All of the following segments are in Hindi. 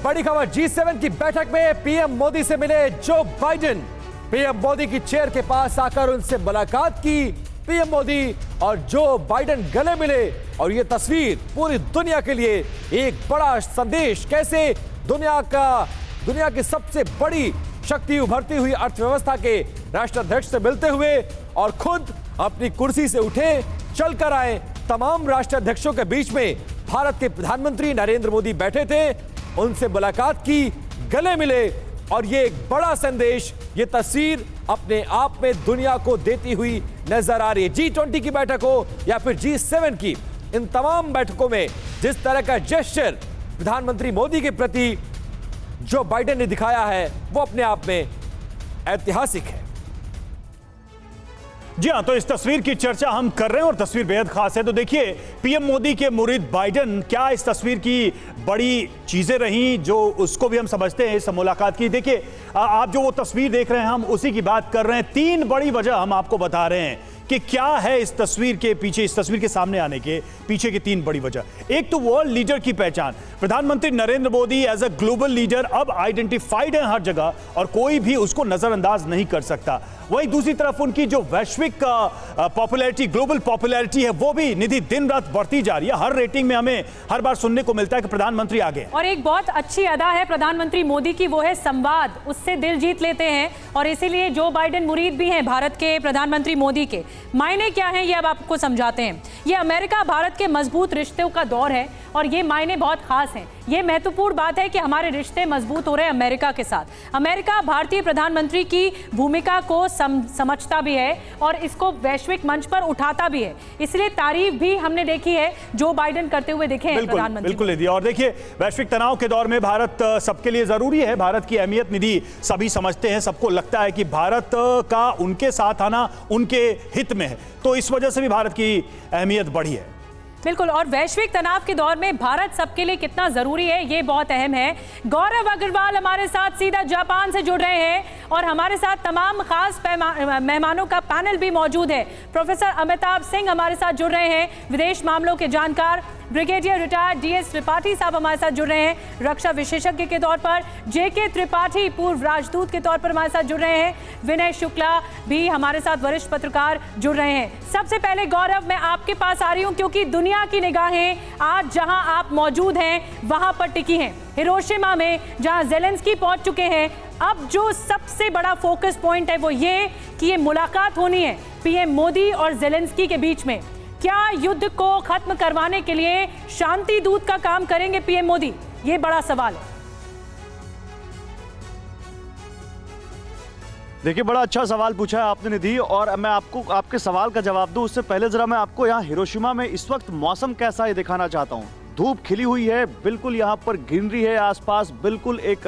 बड़ी खबर, G7 की बैठक में पीएम मोदी से मिले जो बाइडेन। पीएम मोदी की चेयर के पास आकर उनसे मुलाकात की पीएम मोदी और जो बाइडेन गले मिले। और ये तस्वीर पूरी दुनिया के लिए एक बड़ा संदेश, कैसे दुनिया की सबसे बड़ी शक्ति, उभरती हुई अर्थव्यवस्था के राष्ट्राध्यक्ष से मिलते हुए और खुद अपनी कुर्सी से उठे, चलकर आए। तमाम राष्ट्राध्यक्षों के बीच में भारत के प्रधानमंत्री नरेंद्र मोदी बैठे थे, उनसे मुलाकात की, गले मिले और ये एक बड़ा संदेश, ये तस्वीर अपने आप में दुनिया को देती हुई नजर आ रही है। G20 की बैठक हो या फिर G7 की, इन तमाम बैठकों में जिस तरह का जेस्चर प्रधानमंत्री मोदी के प्रति जो बाइडेन ने दिखाया है वो अपने आप में ऐतिहासिक है। जी हाँ, तो इस तस्वीर की चर्चा हम कर रहे हैं और तस्वीर बेहद खास है। तो देखिए, पीएम मोदी के मुरीद बाइडेन, क्या इस तस्वीर की बड़ी चीजें रहीं जो उसको भी हम समझते हैं इस मुलाकात की। देखिए, आप जो वो तस्वीर देख रहे हैं, हम उसी की बात कर रहे हैं। 3 बड़ी वजह हम आपको बता रहे हैं कि क्या है इस तस्वीर के पीछे, इस तस्वीर के सामने आने के पीछे की 3 बड़ी वजह। एक तो वर्ल्ड लीडर की पहचान, प्रधानमंत्री Narendra Modi as a global leader अब आइडेंटिफाइड है हर जगह और कोई भी उसको नजरअंदाज नहीं कर सकता। वहीं दूसरी तरफ उनकी जो वैश्विक पॉपुलैरिटी, ग्लोबल पॉपुलैरिटी है, वो भी निधि दिन रात बढ़ती जा रही है। हर रेटिंग में हमें हर बार सुनने को मिलता है कि प्रधानमंत्री आगे। और एक बहुत अच्छी अदा है प्रधानमंत्री मोदी की, वो है संवाद, उससे दिल जीत लेते हैं और इसीलिए जो बाइडेन मुरीद भी हैं भारत के प्रधानमंत्री मोदी के। मायने क्या हैं ये अब आपको समझाते हैं। ये अमेरिका भारत के मजबूत रिश्तों का दौर है और ये मायने बहुत खास हैं। ये महत्वपूर्ण बात है कि हमारे रिश्ते मजबूत हो रहे हैं अमेरिका के साथ। अमेरिका भारतीय प्रधानमंत्री की भूमिका को समझता भी है और इसको वैश्विक मंच पर उठाता भी है, इसलिए तारीफ भी हमने देखी है जो बाइडेन करते हुए दिखे हैं प्रधानमंत्री। बिल्कुल निधि, और देखिए, वैश्विक तनाव के दौर में भारत सबके लिए जरूरी है। भारत की अहमियत निधि सभी समझते हैं, सबको लगता है कि भारत का उनके साथ आना उनके हित में है, तो इस वजह से भी भारत की अहमियत बढ़ी है। बिल्कुल, और वैश्विक तनाव के दौर में भारत सबके लिए कितना जरूरी है ये बहुत अहम है। गौरव अग्रवाल हमारे साथ सीधा जापान से जुड़ रहे हैं और हमारे साथ तमाम खास मेहमानों का पैनल भी मौजूद है। प्रोफेसर अमिताभ सिंह हमारे साथ जुड़ रहे हैं, विदेश मामलों के जानकार। ब्रिगेडियर रिटायर्ड DS त्रिपाठी साहब हमारे साथ जुड़ रहे हैं, रक्षा विशेषज्ञ के तौर पर। JK त्रिपाठी पूर्व राजदूत के तौर पर हमारे साथ जुड़ रहे हैं। विनय शुक्ला भी हमारे साथ वरिष्ठ पत्रकार जुड़ रहे हैं। सबसे पहले गौरव, मैं आपके पास आ रही हूं क्योंकि दुनिया की निगाहें आज जहां आप मौजूद हैं वहां पर टिकी हैं, हिरोशिमा में जहां ज़ेलेंस्की पहुंच चुके हैं। अब जो सबसे बड़ा फोकस पॉइंट है वो ये कि ये मुलाकात होनी है पीएम मोदी और ज़ेलेंस्की के बीच में। क्या युद्ध को खत्म करवाने के लिए शांति दूत का काम करेंगे पीएम मोदी? ये बड़ा सवाल है। देखिए, बड़ा अच्छा सवाल पूछा है आपने निधि, और मैं आपको आपके सवाल का जवाब दूं उससे पहले जरा मैं आपको यहाँ हिरोशिमा में इस वक्त मौसम कैसा है दिखाना चाहता हूँ। धूप खिली हुई है, बिल्कुल यहाँ पर ग्रीनरी है आसपास, बिल्कुल एक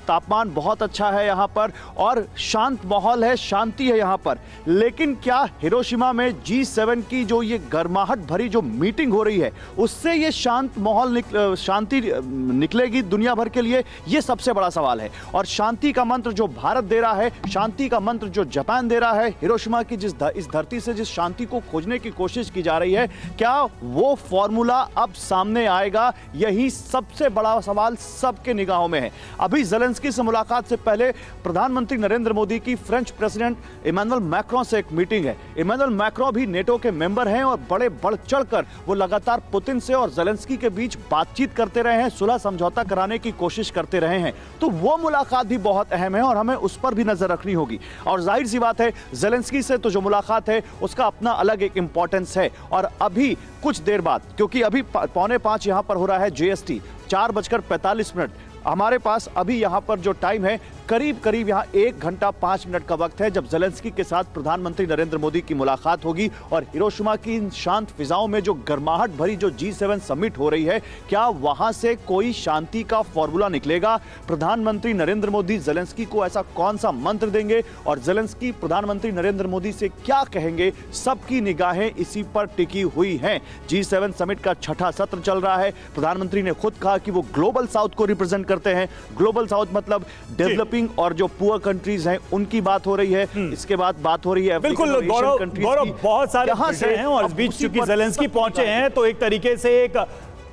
तापमान बहुत अच्छा है यहाँ पर और शांत माहौल है, शांति है यहाँ पर। लेकिन क्या हिरोशिमा में G7 की जो ये गर्माहट भरी जो मीटिंग हो रही है उससे ये शांत माहौल शांति निकलेगी दुनिया भर के लिए? ये सबसे बड़ा सवाल है। और शांति का मंत्र जो भारत दे रहा है, शांति का मंत्र जो जापान दे रहा है, हिरोशिमा की इस धरती से जिस शांति को खोजने की कोशिश की जा रही है, क्या वो फॉर्मूला अब सामने आएगा? यही सबसे बड़ा सवाल सबके निगाहों में है। अभी ज़ेलेंस्की से मुलाकात से पहले प्रधानमंत्री नरेंद्र मोदी की फ्रेंच प्रेसिडेंट इमैनुअल मैक्रों से एक मीटिंग है। इमैनुअल मैक्रों भी नेटो के मेंबर हैं और बड़े बढ़ चढ़कर वो लगातार पुतिन से और ज़ेलेंस्की के बीच बातचीत करते रहे हैं, सुलह समझौता कराने की कोशिश करते रहे हैं। तो वो मुलाकात भी बहुत अहम है और हमें उस पर भी नजर रखनी होगी। और जाहिर सी बात है, ज़ेलेंस्की से तो जो मुलाकात है उसका अपना अलग एक इंपॉर्टेंस है। और अभी कुछ देर बाद, क्योंकि अभी 4:45 यहां पर हो रहा है JST, 4:45 हमारे पास अभी यहाँ पर जो टाइम है करीब करीब यहाँ 1 घंटा 5 मिनट का वक्त है जब ज़ेलेंस्की के साथ प्रधानमंत्री नरेंद्र मोदी की मुलाकात होगी। और हिरोशिमा की इन शांत फिजाओं में जो गर्माहट भरी जो G7 समिट हो रही है, क्या वहां से कोई शांति का फॉर्मूला निकलेगा? प्रधानमंत्री नरेंद्र मोदी ज़ेलेंस्की को ऐसा कौन सा मंत्र देंगे और ज़ेलेंस्की प्रधानमंत्री नरेंद्र मोदी से क्या कहेंगे? सबकी निगाहें इसी पर टिकी हुई हैं। G7 समिट का 6ठा सत्र चल रहा है। प्रधानमंत्री ने खुद कहा कि वो ग्लोबल साउथ को रिप्रेजेंट करते हैं। ग्लोबल साउथ मतलब डेवलपिंग और जो पुअर कंट्रीज हैं उनकी बात हो रही है। इसके बाद बात हो रही है बिल्कुल गौरव, बहुत सारे हैं और इस बीच चूंकि ज़ेलेंस्की पहुंचे हैं तो एक तरीके से एक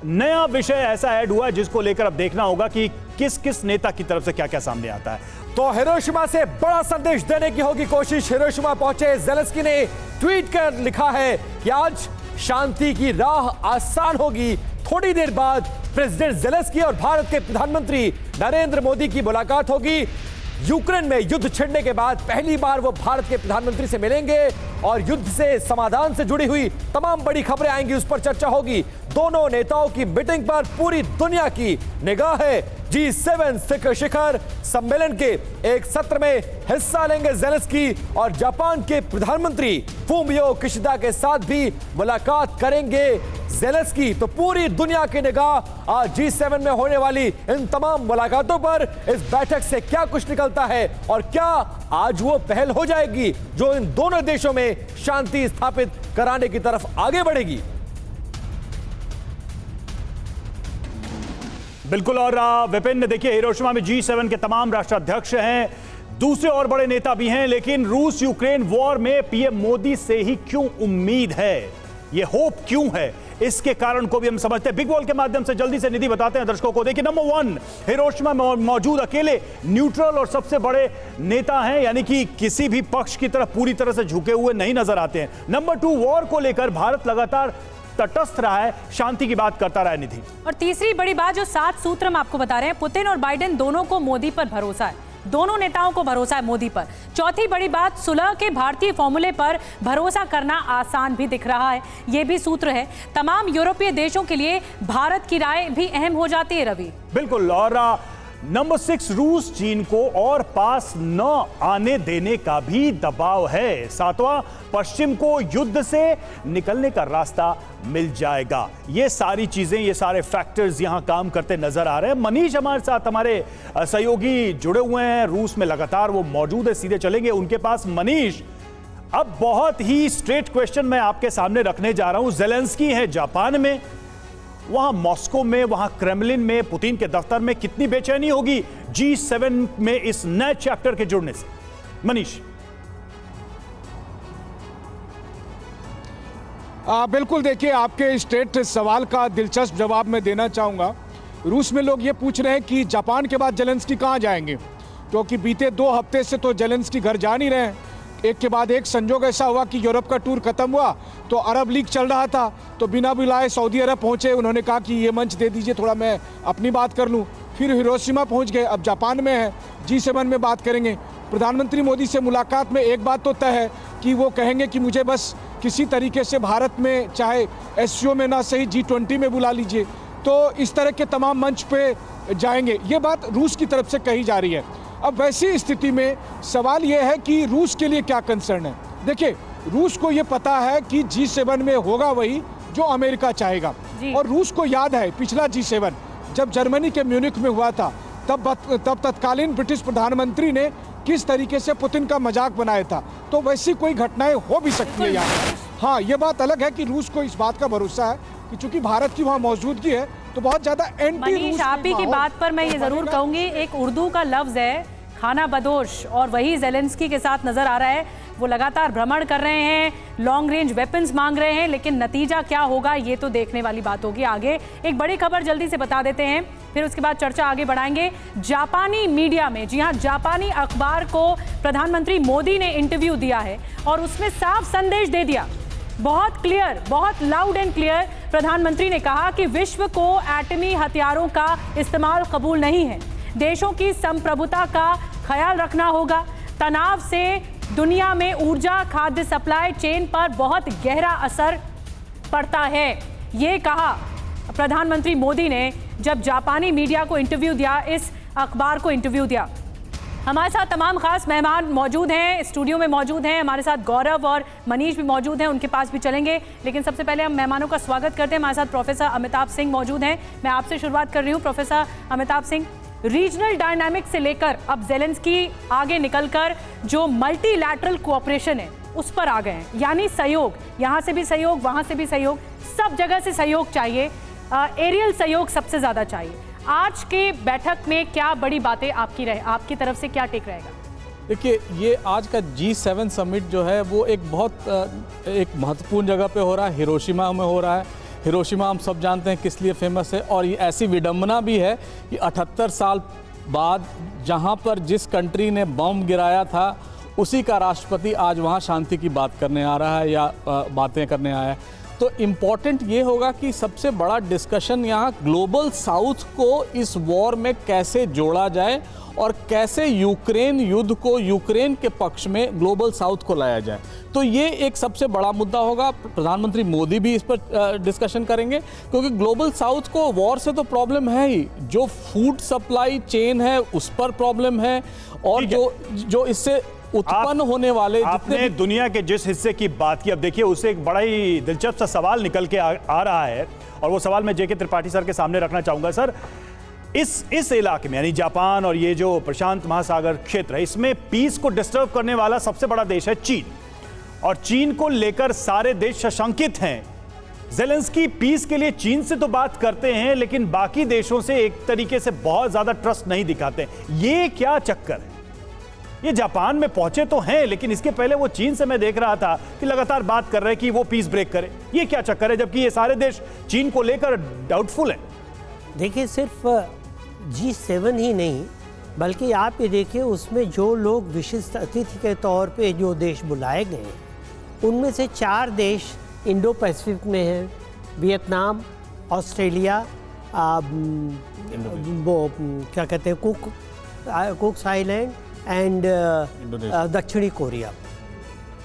नया विषय ऐसा ऐड हुआ है जिसको लेकर अब देखना होगा कि किस किस नेता की तरफ से क्या क्या सामने आता है। तो हिरोशिमा से बड़ा संदेश देने की होगी कोशिश। हिरोशिमा पहुंचे ज़ेलेंस्की ने ट्वीट कर लिखा है कि आज शांति की राह आसान होगी। थोड़ी देर बाद प्रेसिडेंट ज़ेलेंस्की और भारत के प्रधानमंत्री नरेंद्र मोदी की मुलाकात होगी। यूक्रेन में युद्ध छिड़ने के बाद पहली बार वो भारत के प्रधानमंत्री से मिलेंगे और युद्ध से समाधान से जुड़ी हुई तमाम बड़ी खबरें आएंगी, उस पर चर्चा होगी। दोनों नेताओं की मीटिंग पर पूरी दुनिया की निगाह है। G7 शिखर सम्मेलन के एक सत्र में हिस्सा लेंगे ज़ेलेंस्की और जापान के प्रधानमंत्री फूमियो किशिदा के साथ भी मुलाकात करेंगे ज़ेलेंस्की। तो पूरी दुनिया की निगाह आज G7 में होने वाली इन तमाम मुलाकातों पर। इस बैठक से क्या कुछ निकलता है और क्या आज वो पहल हो जाएगी जो इन दोनों देशों में शांति स्थापित कराने की तरफ आगे बढ़ेगी। बिल्कुल। और विपिन, देखिए हिरोशिमा में G7 के तमाम राष्ट्राध्यक्ष हैं, दूसरे और बड़े नेता भी हैं, लेकिन रूस यूक्रेन वॉर में पीएम मोदी से ही क्यों उम्मीद है, ये होप क्यों है, इसके कारण को भी हम समझते हैं। बिग वॉल के माध्यम से जल्दी से निधि बताते हैं दर्शकों को। देखिए, नंबर 1, हिरोशिमा में मौजूद अकेले न्यूट्रल और सबसे बड़े नेता हैं, यानी कि किसी भी पक्ष की तरफ पूरी तरह से झुके हुए नहीं नजर आते हैं। नंबर 2, वॉर को लेकर भारत लगातार तटस्थ रहा है, शांति की बात करता रहा है निधि। और तीसरी बड़ी बात जो 7 सूत्र हम आपको बता रहे हैं, पुतिन और बाइडेन दोनों को मोदी पर भरोसा है, दोनों नेताओं को भरोसा है मोदी पर। चौथी बड़ी बात, सुलह के भारतीय फॉर्मूले पर भरोसा करना आसान भी दिख रहा है, यह भी सूत्र है। तमाम यूरोपीय देशों के लिए भारत की राय भी अहम हो जाती है रवि। बिल्कुल। और नंबर 6, रूस चीन को और पास न आने देने का भी दबाव है। 7वां, पश्चिम को युद्ध से निकलने का रास्ता मिल जाएगा। ये सारी चीजें, ये सारे फैक्टर्स यहां काम करते नजर आ रहे हैं। मनीष हमारे साथ, हमारे सहयोगी जुड़े हुए हैं रूस में, लगातार वो मौजूद है, सीधे चलेंगे उनके पास। मनीष, अब बहुत ही स्ट्रेट क्वेश्चन मैं आपके सामने रखने जा रहा हूं। ज़ेलेंस्की है जापान में, वहां मॉस्को में, वहां क्रेमलिन में, पुतिन के दफ्तर में कितनी बेचैनी होगी G7 में इस नए चैप्टर के जुड़ने से। मनीष। बिल्कुल, देखिए, आपके स्ट्रेट सवाल का दिलचस्प जवाब मैं देना चाहूँगा। रूस में लोग ये पूछ रहे हैं कि जापान के बाद ज़ेलेंस्की कहाँ जाएंगे, क्योंकि बीते 2 हफ्ते से तो ज़ेलेंस्की घर जा नहीं रहे हैं। एक के बाद एक संजोग ऐसा हुआ कि यूरोप का टूर खत्म हुआ तो अरब लीग चल रहा था, तो बिना बुलाए सऊदी अरब पहुंचे। उन्होंने कहा कि ये मंच दे दीजिए, थोड़ा मैं अपनी बात कर लूं। फिर हिरोशिमा पहुंच गए, अब जापान में है, G7 में बात करेंगे। प्रधानमंत्री मोदी से मुलाकात में एक बात तो तय है कि वो कहेंगे कि मुझे बस किसी तरीके से भारत में, चाहे SCO में ना सही, G20 में बुला लीजिए। तो इस तरह के तमाम मंच पे जाएंगे, ये बात रूस की तरफ से कही जा रही है। अब वैसी स्थिति में सवाल यह है कि रूस के लिए क्या कंसर्न है। देखिए, रूस को ये पता है कि G7 में होगा वही जो अमेरिका चाहेगा, और रूस को याद है पिछला G7 जब जर्मनी के म्यूनिख में हुआ था, तब तत्कालीन ब्रिटिश प्रधानमंत्री ने किस तरीके से पुतिन का मजाक बनाया था। तो वैसी कोई घटनाएं हो भी सकती है यहाँ। हाँ, ये बात अलग है कि रूस को इस बात का भरोसा है कि चूंकि भारत की वहाँ मौजूदगी है तो बहुत ज्यादा एंटी रूस। आप ही की बात पर मैं ये जरूर कहूंगी, एक उर्दू का लफ्ज है खाना बदोश, और वही ज़ेलेंस्की के साथ नजर आ रहा है। वो लगातार भ्रमण कर रहे हैं, लॉन्ग रेंज वेपन्स मांग रहे हैं, लेकिन नतीजा क्या होगा ये तो देखने वाली बात होगी आगे। एक बड़ी खबर जल्दी से बता देते हैं, फिर उसके बाद चर्चा आगे बढ़ाएंगे। जापानी मीडिया में, जी हाँ, जापानी अखबार को प्रधानमंत्री मोदी ने इंटरव्यू दिया है और उसमें साफ संदेश दे दिया, बहुत क्लियर, बहुत लाउड एंड क्लियर। प्रधानमंत्री ने कहा कि विश्व को एटमी हथियारों का इस्तेमाल कबूल नहीं है, देशों की संप्रभुता का ख्याल रखना होगा, तनाव से दुनिया में ऊर्जा खाद्य सप्लाई चेन पर बहुत गहरा असर पड़ता है। ये कहा प्रधानमंत्री मोदी ने जब जापानी मीडिया को इंटरव्यू दिया, इस अखबार को इंटरव्यू दिया। हमारे साथ तमाम खास मेहमान मौजूद हैं, स्टूडियो में मौजूद हैं। हमारे साथ गौरव और मनीष भी मौजूद हैं, उनके पास भी चलेंगे, लेकिन सबसे पहले हम मेहमानों का स्वागत करते हैं। हमारे साथ प्रोफेसर अमिताभ सिंह मौजूद हैं। मैं आपसे शुरुआत कर रही हूँ professor Amitabh Singh. Regional dynamics से लेकर अब ज़ेलेंस्की आगे निकलकर जो मल्टीलैटरल कोऑपरेशन है उस पर आ गए हैं, यानी सहयोग, यहाँ से भी सहयोग, वहाँ से भी सहयोग, सब जगह से सहयोग चाहिए, एरियल सहयोग सबसे ज़्यादा चाहिए। आज के बैठक में क्या बड़ी बातें आपकी तरफ से क्या टेक रहेगा? देखिए, ये आज का G7 समिट जो है वो एक बहुत एक महत्वपूर्ण जगह पे हो रहा है, हिरोशिमा में हो रहा है। हिरोशिमा हम सब जानते हैं किस लिए फेमस है, और ये ऐसी विडंबना भी है कि 78 साल बाद जहाँ पर जिस कंट्री ने बम गिराया था उसी का राष्ट्रपति आज वहाँ शांति की बात करने आ रहा है या बातें करने आया है। तो इम्पॉर्टेंट ये होगा कि सबसे बड़ा डिस्कशन यहाँ ग्लोबल साउथ को इस वॉर में कैसे जोड़ा जाए और कैसे यूक्रेन युद्ध को यूक्रेन के पक्ष में ग्लोबल साउथ को लाया जाए। तो ये एक सबसे बड़ा मुद्दा होगा। प्रधानमंत्री मोदी भी इस पर डिस्कशन करेंगे, क्योंकि ग्लोबल साउथ को वॉर से तो प्रॉब्लम है ही, जो फूड सप्लाई चेन है उस पर प्रॉब्लम है, और जो इससे उत्पन्न होने वाले आपने दुनिया के जिस हिस्से की बात की, अब देखिए उससे एक बड़ा ही दिलचस्प सा सवाल निकल के आ रहा है, और वो सवाल मैं जेके त्रिपाठी सर के सामने रखना चाहूंगा। सर, इस इलाके में यानी जापान और ये जो प्रशांत महासागर क्षेत्र है, इसमें पीस को डिस्टर्ब करने वाला सबसे बड़ा देश है चीन, और चीन को लेकर सारे देश सशंकित हैं। ज़ेलेंस्की पीस के लिए चीन से तो बात करते हैं, लेकिन बाकी देशों से एक तरीके से बहुत ज्यादा ट्रस्ट नहीं दिखाते। ये क्या चक्कर है? ये जापान में पहुंचे तो हैं, लेकिन इसके पहले वो चीन से मैं देख रहा था कि लगातार बात कर रहे हैं कि वो पीस ब्रेक करे। ये क्या चक्कर है, जबकि ये सारे देश चीन को लेकर डाउटफुल हैं? देखिए, सिर्फ G7 ही नहीं, बल्कि आप ये देखिए उसमें जो लोग विशिष्ट अतिथि के तौर पे जो देश बुलाए गए हैं, उनमें से 4 देश इंडो पैसिफिक में हैं, वियतनाम, ऑस्ट्रेलिया, वो क्या कहते हैं, कुक्स आइलैंड एंड दक्षिणी कोरिया।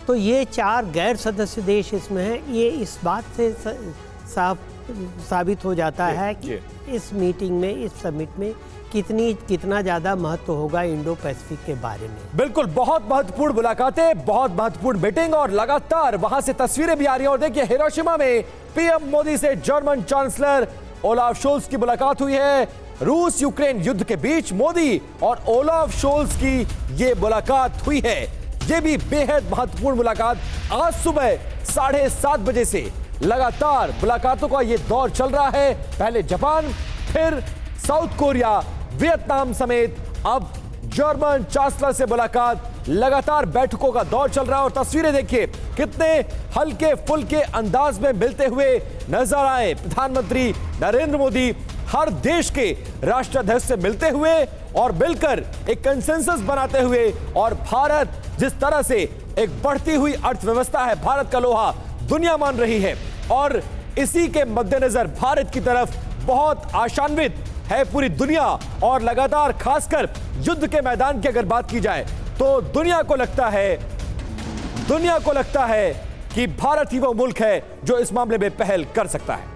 तो ये 4 गैर सदस्य देश इसमें हैं। ये इस बात से साबित हो जाता है कि इस मीटिंग में, इस समिट में कितना ज़्यादा महत्व होगा इंडो पैसिफिक के बारे में। बिल्कुल, बहुत महत्वपूर्ण मुलाकातें, बहुत महत्वपूर्ण मीटिंग, और लगातार वहां से तस्वीरें भी आ रही हैं। और देखिए, हिरोशिमा में पीएम मोदी से जर्मन चांसलर ओलाफ शोल्स की मुलाकात हुई है। रूस यूक्रेन युद्ध के बीच मोदी और ओलाफ शोल्स की ये मुलाकात हुई है। ये भी बेहद महत्वपूर्ण मुलाकात। आज सुबह 7:30 बजे से लगातार मुलाकातों का ये दौर चल रहा है। पहले जापान, फिर साउथ कोरिया, वियतनाम समेत अब जर्मन चांसलर से मुलाकात। लगातार बैठकों का दौर चल रहा है, और तस्वीरें देखिए कितने हल्के फुल्के अंदाज में मिलते हुए नजर आए। प्रधानमंत्री नरेंद्र मोदी हर देश के राष्ट्राध्यक्ष से मिलते हुए और मिलकर एक कंसेंसस बनाते हुए, और भारत जिस तरह से एक बढ़ती हुई अर्थव्यवस्था है, भारत का लोहा दुनिया मान रही है, और इसी के मद्देनजर भारत की तरफ बहुत आशान्वित है पूरी दुनिया। और लगातार खासकर युद्ध के मैदान की अगर बात की जाए तो दुनिया को लगता है कि भारत ही वो मुल्क है जो इस मामले में पहल कर सकता है।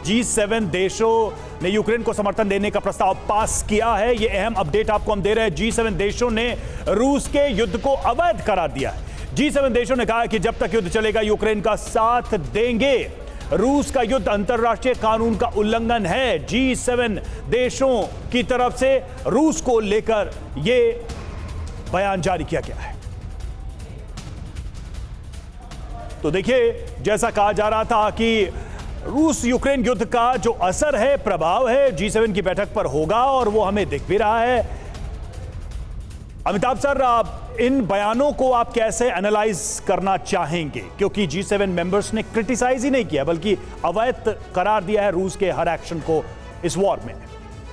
G7 देशों ने यूक्रेन को समर्थन देने का प्रस्ताव पास किया है। ये अहम अपडेट आपको हम दे रहे हैं। G7 देशों ने रूस के युद्ध को अवैध करार दिया है। G7 देशों ने कहा कि जब तक युद्ध चलेगा यूक्रेन का साथ देंगे। रूस का युद्ध अंतरराष्ट्रीय कानून का उल्लंघन है। G7 देशों की तरफ से रूस को लेकर यह बयान जारी किया गया है। तो देखिए, जैसा कहा जा रहा था कि रूस यूक्रेन युद्ध का जो असर है, प्रभाव है, G7 की बैठक पर होगा, और वो हमें दिख भी रहा है। अमिताभ सर, आप इन बयानों को आप कैसे एनालाइज करना चाहेंगे? क्योंकि G7 मेंबर्स ने क्रिटिसाइज ही नहीं किया, बल्कि अवैध करार दिया है रूस के हर एक्शन को इस वॉर में।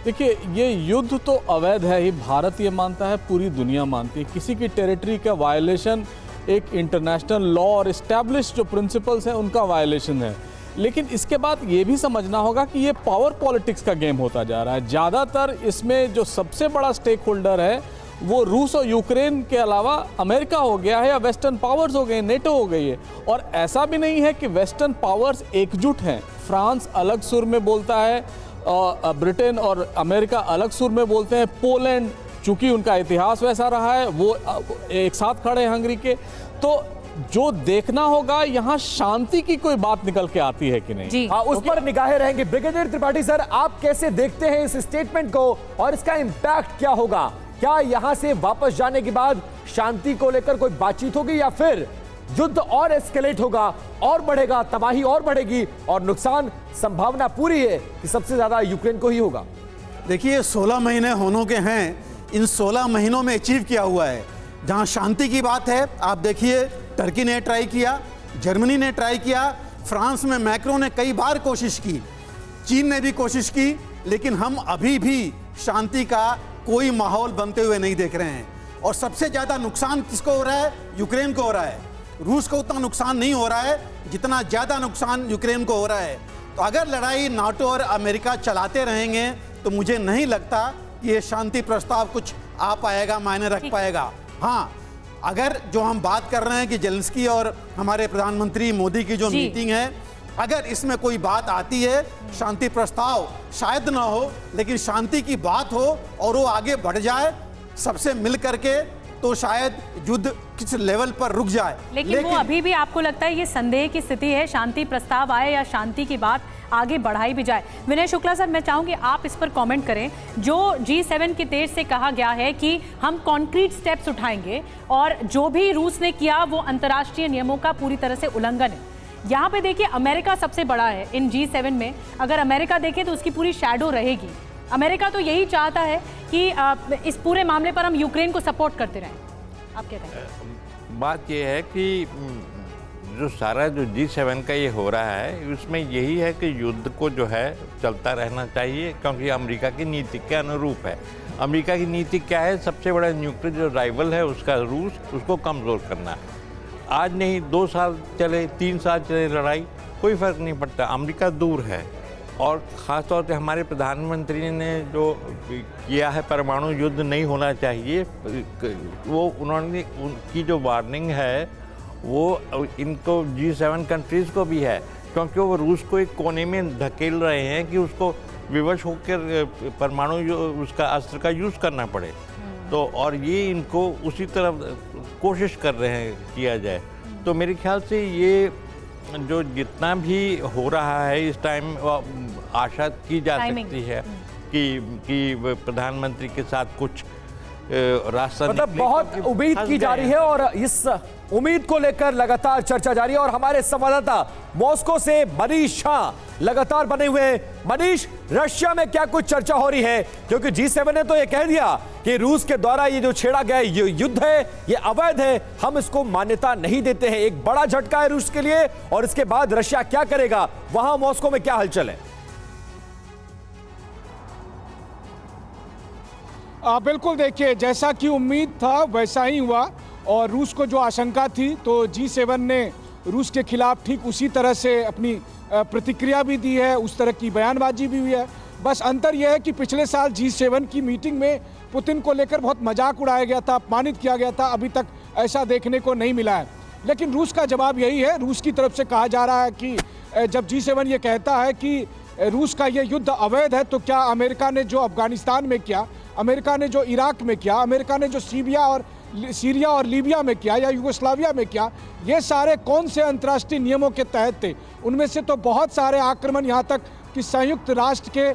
देखिए, ये युद्ध तो अवैध है ही, भारत ये मानता है, पूरी दुनिया मानती है। किसी की टेरिटरी का वायलेशन एक इंटरनेशनल लॉ और इस्टेब्लिश जो प्रिंसिपल्स हैं उनका वायलेशन है। लेकिन इसके बाद ये भी समझना होगा कि ये पावर पॉलिटिक्स का गेम होता जा रहा है। ज़्यादातर इसमें जो सबसे बड़ा स्टेक होल्डर है वो रूस और यूक्रेन के अलावा अमेरिका हो गया है, या वेस्टर्न पावर्स हो गए, नेटो हो गई है। और ऐसा भी नहीं है कि वेस्टर्न पावर्स एकजुट हैं। फ्रांस अलग सुर में बोलता है, ब्रिटेन और अमेरिका अलग सुर में बोलते हैं। पोलैंड, चूंकि उनका इतिहास वैसा रहा है, वो एक साथ खड़े हैं हंगरी के। तो जो देखना होगा यहाँ शांति की कोई बात निकल के आती है कि नहीं। हाँ, उस पर निगाहें रहेंगे। ब्रिगेडियर त्रिपाठी सर, आप कैसे देखते हैं इस स्टेटमेंट को और इसका इंपैक्ट क्या होगा? क्या यहाँ से वापस जाने के बाद शांति को लेकर कोई बातचीत होगी, या फिर युद्ध और एस्केलेट होगा, और बढ़ेगा, तबाही और बढ़ेगी, और नुकसान संभावना पूरी है कि सबसे ज्यादा यूक्रेन को ही होगा? देखिए, 16 महीने होने के हैं। इन 16 महीनों में अचीव किया हुआ है। जहां शांति की बात है, आप देखिए टर्की ने ट्राई किया, जर्मनी ने ट्राई किया, फ्रांस में मैक्रो ने कई बार कोशिश की, चीन ने भी कोशिश की, लेकिन हम अभी भी शांति का कोई माहौल बनते हुए नहीं देख रहे हैं। और सबसे ज़्यादा नुकसान किसको हो रहा है? यूक्रेन को हो रहा है। रूस को उतना नुकसान नहीं हो रहा है जितना ज़्यादा नुकसान यूक्रेन को हो रहा है। तो अगर लड़ाई नाटो और अमेरिका चलाते रहेंगे तो मुझे नहीं लगता कि ये शांति प्रस्ताव कुछ आ पाएगा, मायने रख पाएगा। हाँ, अगर जो हम बात कर रहे हैं कि जेलेंस्की और हमारे प्रधानमंत्री मोदी की जो मीटिंग है, अगर इसमें कोई बात आती है, शांति प्रस्ताव शायद ना हो, लेकिन शांति की बात हो और वो आगे बढ़ जाए सबसे मिल करके, तो शायद युद्ध किस लेवल पर रुक जाए। लेकिन वो अभी भी आपको लगता है ये संदेह की स्थिति है, शांति प्रस्ताव आए या शांति की बात आगे बढ़ाई भी जाए? विनय शुक्ला सर, मैं चाहूंगी आप इस पर कमेंट करें। जो G7 की देश से कहा गया है कि हम कॉन्क्रीट स्टेप्स उठाएंगे और जो भी रूस ने किया वो अंतर्राष्ट्रीय नियमों का पूरी तरह से उल्लंघन है। यहाँ पे देखिए अमेरिका सबसे बड़ा है इन G7 में। अगर अमेरिका देखे तो उसकी पूरी शैडो रहेगी। अमेरिका तो यही चाहता है कि इस पूरे मामले पर हम यूक्रेन को सपोर्ट करते रहें। आप क्या कहते हैं? बात यह है कि जो सारा जो G7 का ये हो रहा है, उसमें यही है कि युद्ध को जो है चलता रहना चाहिए, क्योंकि अमेरिका की नीति के अनुरूप है। अमेरिका की नीति क्या है? सबसे बड़ा न्यूक्लियर जो राइवल है उसका रूस, उसको कमज़ोर करना। आज नहीं 2 साल चले, 3 साल चले लड़ाई, कोई फ़र्क नहीं पड़ता, अमेरिका दूर है। और ख़ास तौर पे हमारे प्रधानमंत्री ने जो किया है, परमाणु युद्ध नहीं होना चाहिए, वो उन्होंने उनकी जो वार्निंग है वो इनको G7 कंट्रीज़ को भी है, क्योंकि वो रूस को एक कोने में धकेल रहे हैं कि उसको विवश होकर परमाणु उसका अस्त्र का यूज़ करना पड़े। तो और ये इनको उसी तरफ कोशिश कर रहे हैं किया जाए। तो मेरे ख्याल से ये जो जितना भी हो रहा है इस टाइम, आशा की जा सकती है कि प्रधानमंत्री के साथ कुछ रास्ता मतलब बहुत उम्मीद की जा रही है और इस उम्मीद को लेकर लगातार चर्चा जारी है। और हमारे संवाददाता मॉस्को से मनीष शाह लगातार बने हुए हैं। मनीष, रशिया में क्या कुछ चर्चा हो रही है? क्योंकि G7 ने तो ये कह दिया कि रूस के द्वारा ये जो छेड़ा गया ये युद्ध है, ये अवैध है, हम इसको मान्यता नहीं देते हैं। एक बड़ा झटका है रूस के लिए। और इसके बाद रशिया क्या करेगा, वहां मॉस्को में क्या हलचल है? बिल्कुल, देखिए जैसा कि उम्मीद था वैसा ही हुआ। और रूस को जो आशंका थी तो G7 ने रूस के खिलाफ ठीक उसी तरह से अपनी प्रतिक्रिया भी दी है, उस तरह की बयानबाजी भी हुई है। बस अंतर यह है कि पिछले साल G7 की मीटिंग में पुतिन को लेकर बहुत मजाक उड़ाया गया था, अपमानित किया गया था। अभी तक ऐसा देखने को नहीं मिला है। लेकिन रूस का जवाब यही है। रूस की तरफ से कहा जा रहा है कि जब G7 ये कहता है कि रूस का ये युद्ध अवैध है, तो क्या अमेरिका ने जो अफगानिस्तान में किया, अमेरिका ने जो इराक में किया, अमेरिका ने जो सीरिया और लीबिया में किया या युगोस्लाविया में किया, ये सारे कौन से अंतर्राष्ट्रीय नियमों के तहत थे? उनमें से तो बहुत सारे आक्रमण यहाँ तक कि संयुक्त राष्ट्र के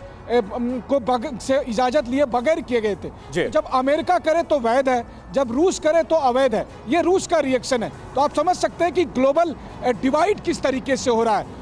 से इजाज़त लिए बगैर किए गए थे। जब अमेरिका करे तो वैध है, जब रूस करे तो अवैध है। ये रूस का रिएक्शन है। तो आप समझ सकते हैं कि ग्लोबल डिवाइड किस तरीके से हो रहा है।